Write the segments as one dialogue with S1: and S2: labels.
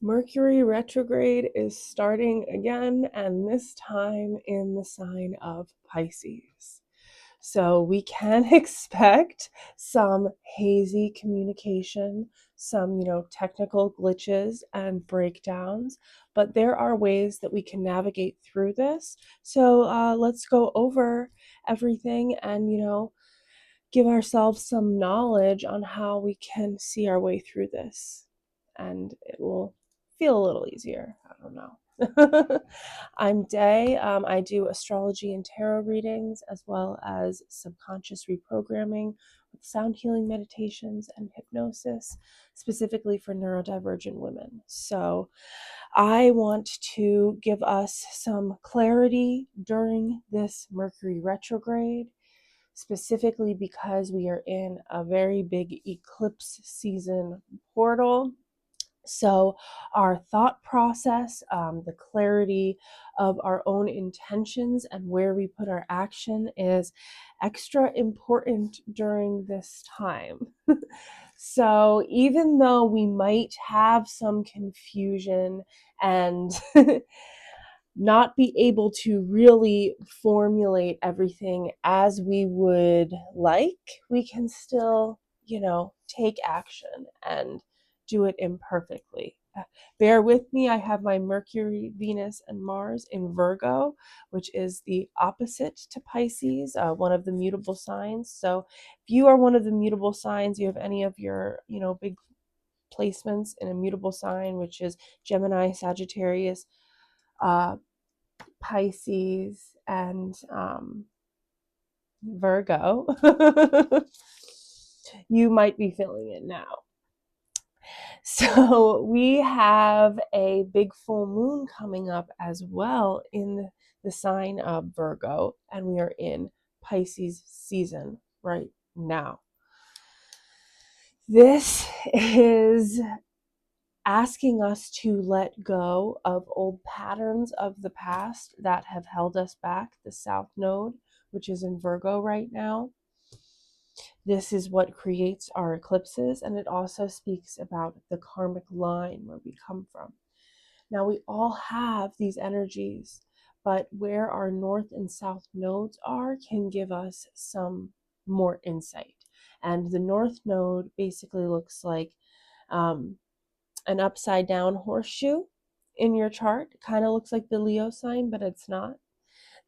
S1: Mercury retrograde is starting again, and this time in the sign of Pisces. So we can expect some hazy communication, some, technical glitches and breakdowns, but there are ways that we can navigate through this. So let's go over everything and, give ourselves some knowledge on how we can see our way through this. And it will feel a little easier. I don't know. I'm Day. I do astrology and tarot readings, as well as subconscious reprogramming with sound healing meditations and hypnosis, specifically for neurodivergent women. So I want to give us some clarity during this Mercury retrograde, specifically because we are in a very big eclipse season portal. So, our thought process, the clarity of our own intentions, and where we put our action is extra important during this time. So, even though we might have some confusion and not be able to really formulate everything as we would like, we can still, take action and do it imperfectly. Bear with me, I have my Mercury, Venus, and Mars in Virgo, which is the opposite to Pisces, one of the mutable signs. So if you are one of the mutable signs, you have any of your, big placements in a mutable sign, which is Gemini, Sagittarius, Pisces, and Virgo, you might be feeling it now. So we have a big full moon coming up as well in the sign of Virgo, and we are in Pisces season right now. This is asking us to let go of old patterns of the past that have held us back. The South Node, which is in Virgo right now. This is what creates our eclipses, and it also speaks about the karmic line where we come from. Now, we all have these energies, but where our north and south nodes are can give us some more insight. And the north node basically looks like an upside down horseshoe in your chart. Kind of looks like the Leo sign, but it's not.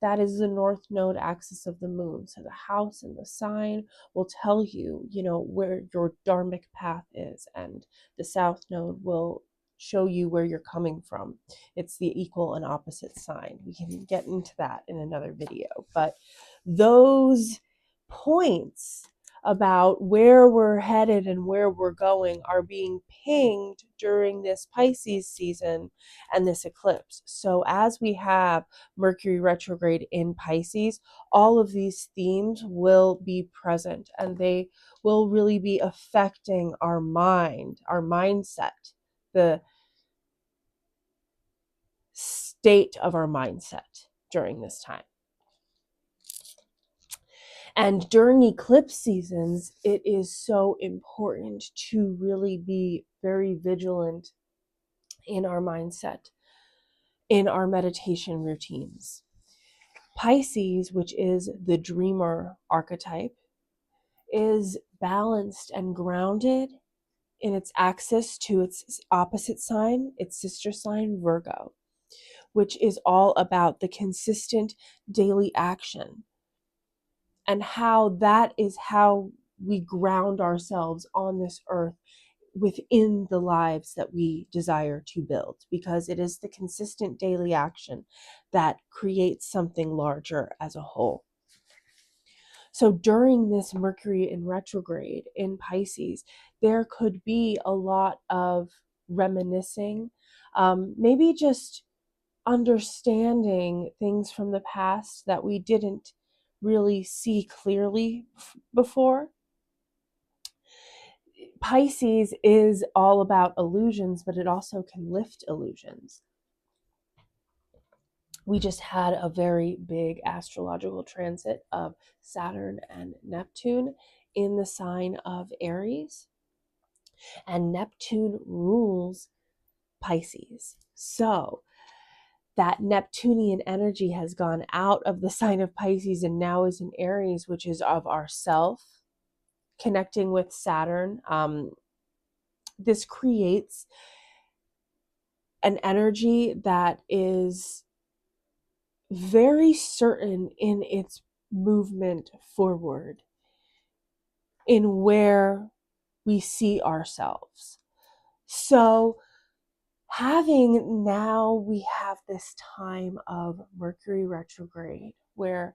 S1: That is the north node axis of the moon. So the house and the sign will tell you, where your dharmic path is, and the south node will show you where you're coming from. It's the equal and opposite sign. We can get into that in another video, but those points about where we're headed and where we're going are being pinged during this Pisces season and this eclipse. So as we have Mercury retrograde in Pisces, all of these themes will be present, and they will really be affecting our mind, our mindset, the state of our mindset during this time. And during eclipse seasons, it is so important to really be very vigilant in our mindset, in our meditation routines. Pisces, which is the dreamer archetype, is balanced and grounded in its axis to its opposite sign, its sister sign, Virgo, which is all about the consistent daily action, and how that is how we ground ourselves on this earth within the lives that we desire to build, because it is the consistent daily action that creates something larger as a whole. So during this Mercury in retrograde in Pisces, there could be a lot of reminiscing, maybe just understanding things from the past that we didn't really see clearly before. Pisces is all about illusions, but it also can lift illusions. We just had a very big astrological transit of Saturn and Neptune in the sign of Aries. And Neptune rules Pisces. So that Neptunian energy has gone out of the sign of Pisces and now is in Aries, which is of ourself, connecting with Saturn. This creates an energy that is very certain in its movement forward, in where we see ourselves. So we have this time of Mercury retrograde where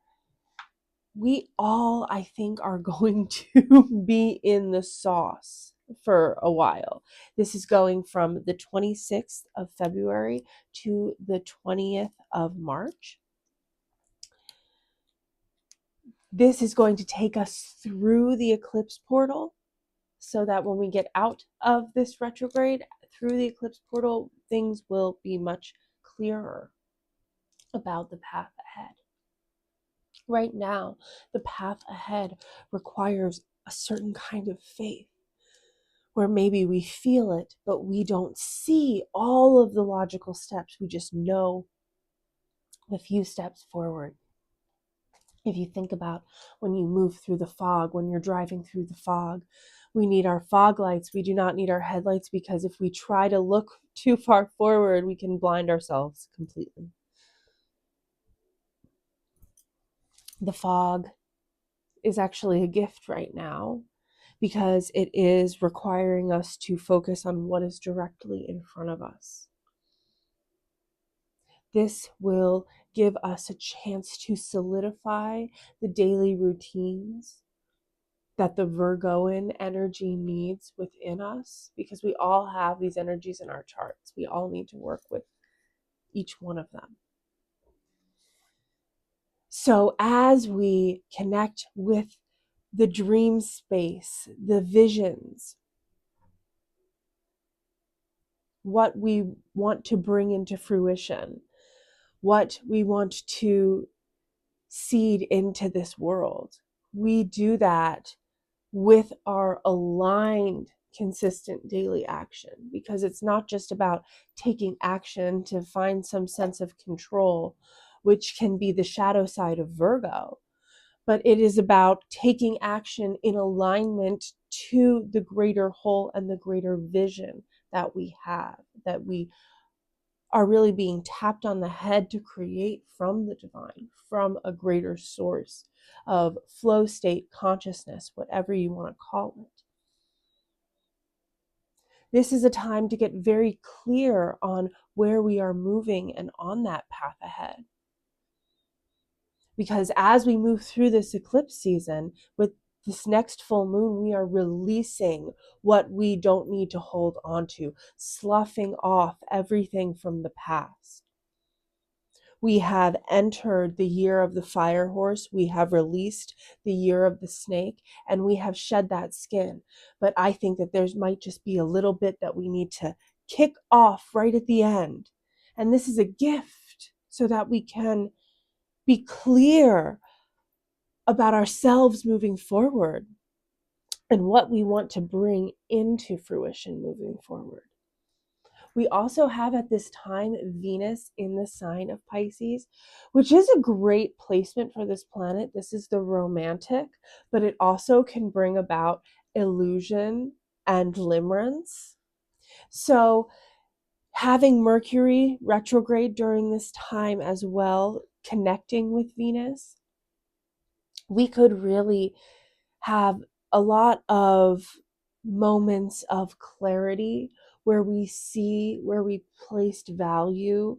S1: we all, I think, are going to be in the sauce for a while. This is going from the 26th of February to the 20th of March. This is going to take us through the eclipse portal so that when we get out of this retrograde through the eclipse portal, things will be much clearer about the path ahead. Right now, the path ahead requires a certain kind of faith where maybe we feel it, but we don't see all of the logical steps. We just know the few steps forward. If you think about when you move through the fog, when you're driving through the fog, we need our fog lights. We do not need our headlights, because if we try to look too far forward, we can blind ourselves completely. The fog is actually a gift right now, because it is requiring us to focus on what is directly in front of us. This will give us a chance to solidify the daily routines that the Virgoan energy needs within us, because we all have these energies in our charts. We all need to work with each one of them. So as we connect with the dream space, the visions, what we want to bring into fruition, what we want to seed into this world, we do that with our aligned, consistent daily action, because it's not just about taking action to find some sense of control, which can be the shadow side of Virgo, but it is about taking action in alignment to the greater whole and the greater vision that we have, that we are really being tapped on the head to create from the divine, from a greater source of flow state consciousness, whatever you want to call it. This is a time to get very clear on where we are moving and on that path ahead. Because as we move through this eclipse season, with this next full moon, we are releasing what we don't need to hold on to, sloughing off everything from the past. We have entered the year of the fire horse. We have released the year of the snake, and we have shed that skin. But I think that there might just be a little bit that we need to kick off right at the end. And this is a gift so that we can be clear about ourselves moving forward and what we want to bring into fruition moving forward. We also have at this time Venus in the sign of Pisces, which is a great placement for this planet. This is the romantic, but it also can bring about illusion and limerence. So having Mercury retrograde during this time as well, connecting with Venus, we could really have a lot of moments of clarity where we see where we placed value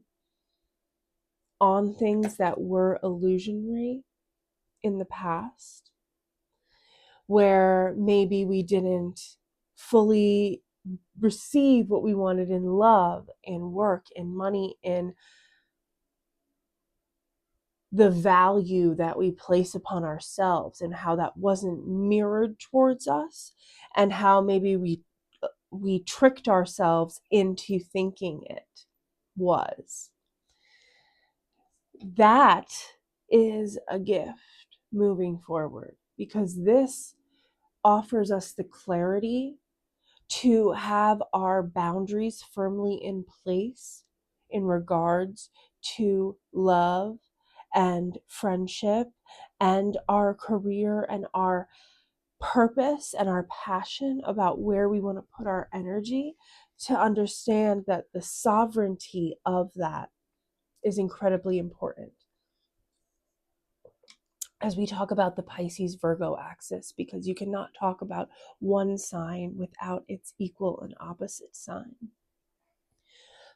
S1: on things that were illusionary in the past, where maybe we didn't fully receive what we wanted in love, in work, in money, in the value that we place upon ourselves, and how that wasn't mirrored towards us, and how maybe we tricked ourselves into thinking it was. That is a gift moving forward, because this offers us the clarity to have our boundaries firmly in place in regards to love and friendship and our career and our purpose and our passion about where we want to put our energy, to understand that the sovereignty of that is incredibly important as we talk about the Pisces Virgo axis, because you cannot talk about one sign without its equal and opposite sign.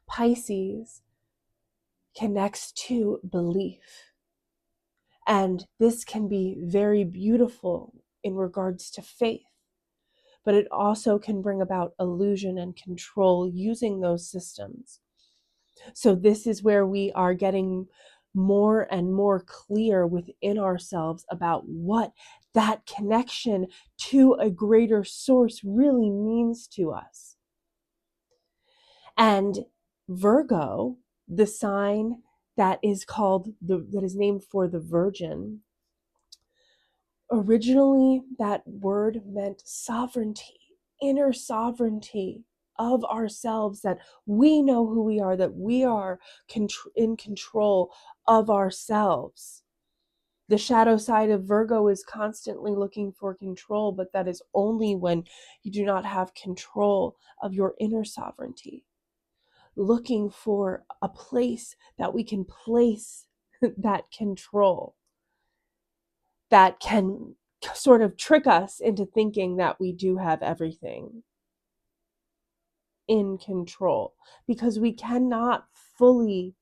S1: Pisces connects to belief, and this can be very beautiful in regards to faith, but it also can bring about illusion and control using those systems. So this is where we are getting more and more clear within ourselves about what that connection to a greater source really means to us. And Virgo, the sign that is named for the Virgin, originally that word meant sovereignty, inner sovereignty of ourselves, that we know who we are, that we are in control of ourselves. The shadow side of Virgo is constantly looking for control, but that is only when you do not have control of your inner sovereignty. Looking for a place that we can place that control, that can sort of trick us into thinking that we do have everything in control, because we cannot fully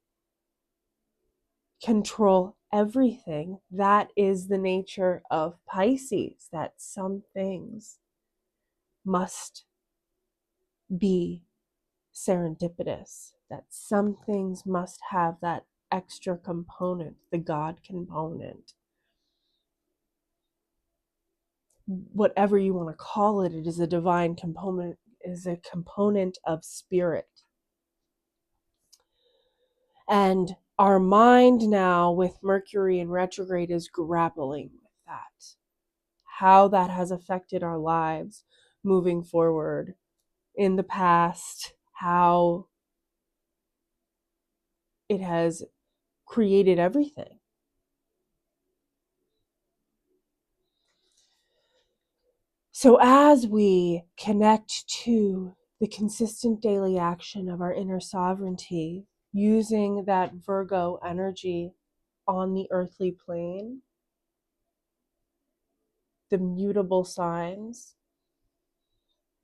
S1: control everything. That is the nature of Pisces, that some things must be serendipitous, that some things must have that extra component, the God component. Whatever you want to call it, it is a divine component, is a component of spirit. And our mind now with Mercury in retrograde is grappling with that. How that has affected our lives moving forward in the past, how it has created everything. So as we connect to the consistent daily action of our inner sovereignty, using that Virgo energy on the earthly plane, the mutable signs,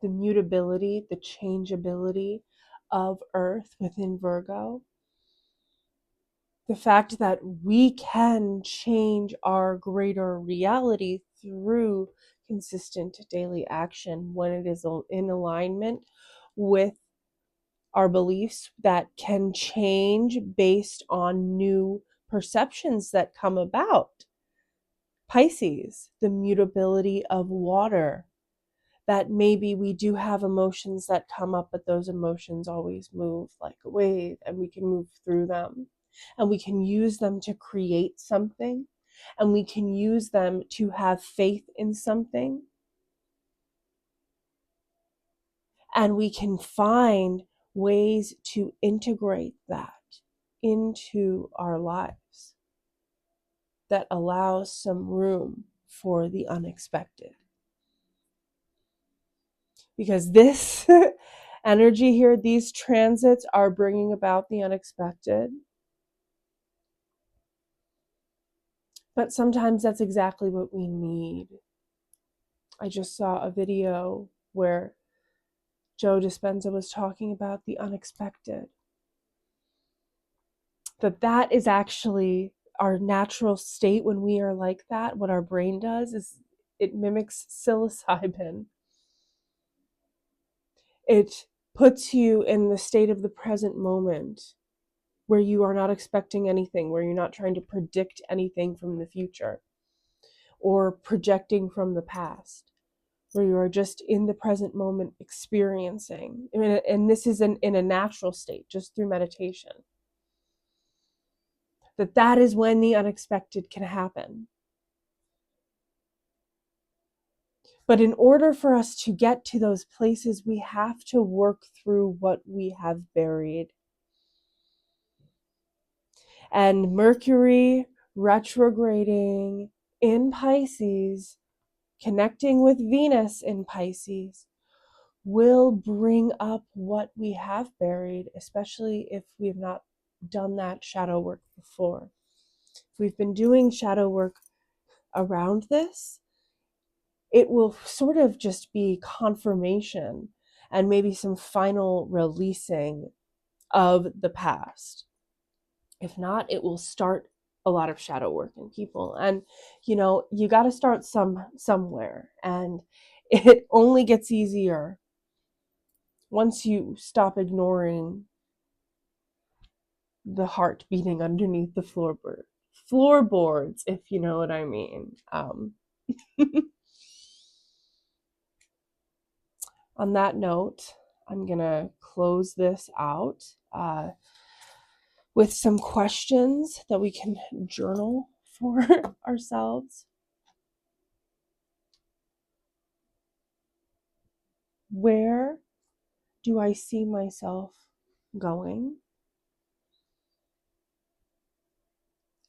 S1: the mutability, the changeability of Earth within Virgo, the fact that we can change our greater reality through consistent daily action when it is in alignment with our beliefs, that can change based on new perceptions that come about. Pisces, the mutability of water, that maybe we do have emotions that come up, but those emotions always move like a wave, and we can move through them, and we can use them to create something, and we can use them to have faith in something, and we can find ways to integrate that into our lives that allows some room for the unexpected. Because this energy here, these transits are bringing about the unexpected. But sometimes that's exactly what we need. I just saw a video where Joe Dispenza was talking about the unexpected. That is actually our natural state when we are like that. What our brain does is it mimics psilocybin. It puts you in the state of the present moment, where you are not expecting anything, where you're not trying to predict anything from the future or projecting from the past, where you are just in the present moment experiencing. And this is in a natural state, just through meditation. That is when the unexpected can happen. But in order for us to get to those places, we have to work through what we have buried. And Mercury retrograding in Pisces, connecting with Venus in Pisces, will bring up what we have buried, especially if we've not done that shadow work before. If we've been doing shadow work around this, it will sort of just be confirmation and maybe some final releasing of the past. If not, it will start a lot of shadow work in people. And, you got to start somewhere. And it only gets easier once you stop ignoring the heart beating underneath the floorboards, if you know what I mean. On that note, I'm going to close this out with some questions that we can journal for ourselves. Where do I see myself going?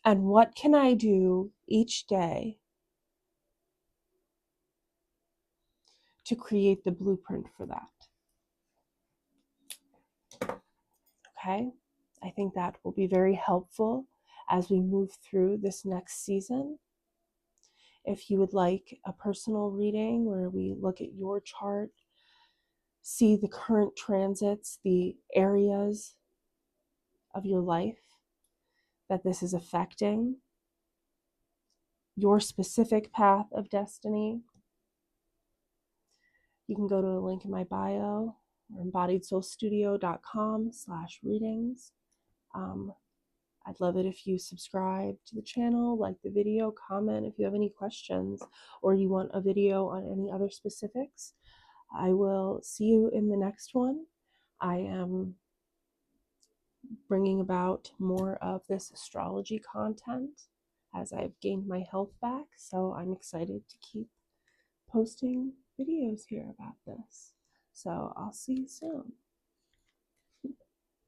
S1: And what can I do each day to create the blueprint for that? Okay, I think that will be very helpful as we move through this next season. If you would like a personal reading where we look at your chart, see the current transits, the areas of your life that this is affecting, your specific path of destiny, you can go to a link in my bio or embodiedsoulstudio.com/readings. I'd love it if you subscribe to the channel, like the video, comment if you have any questions, or you want a video on any other specifics. I will see you in the next one. I am bringing about more of this astrology content as I've gained my health back, so I'm excited to keep posting videos here about this. So I'll see you soon.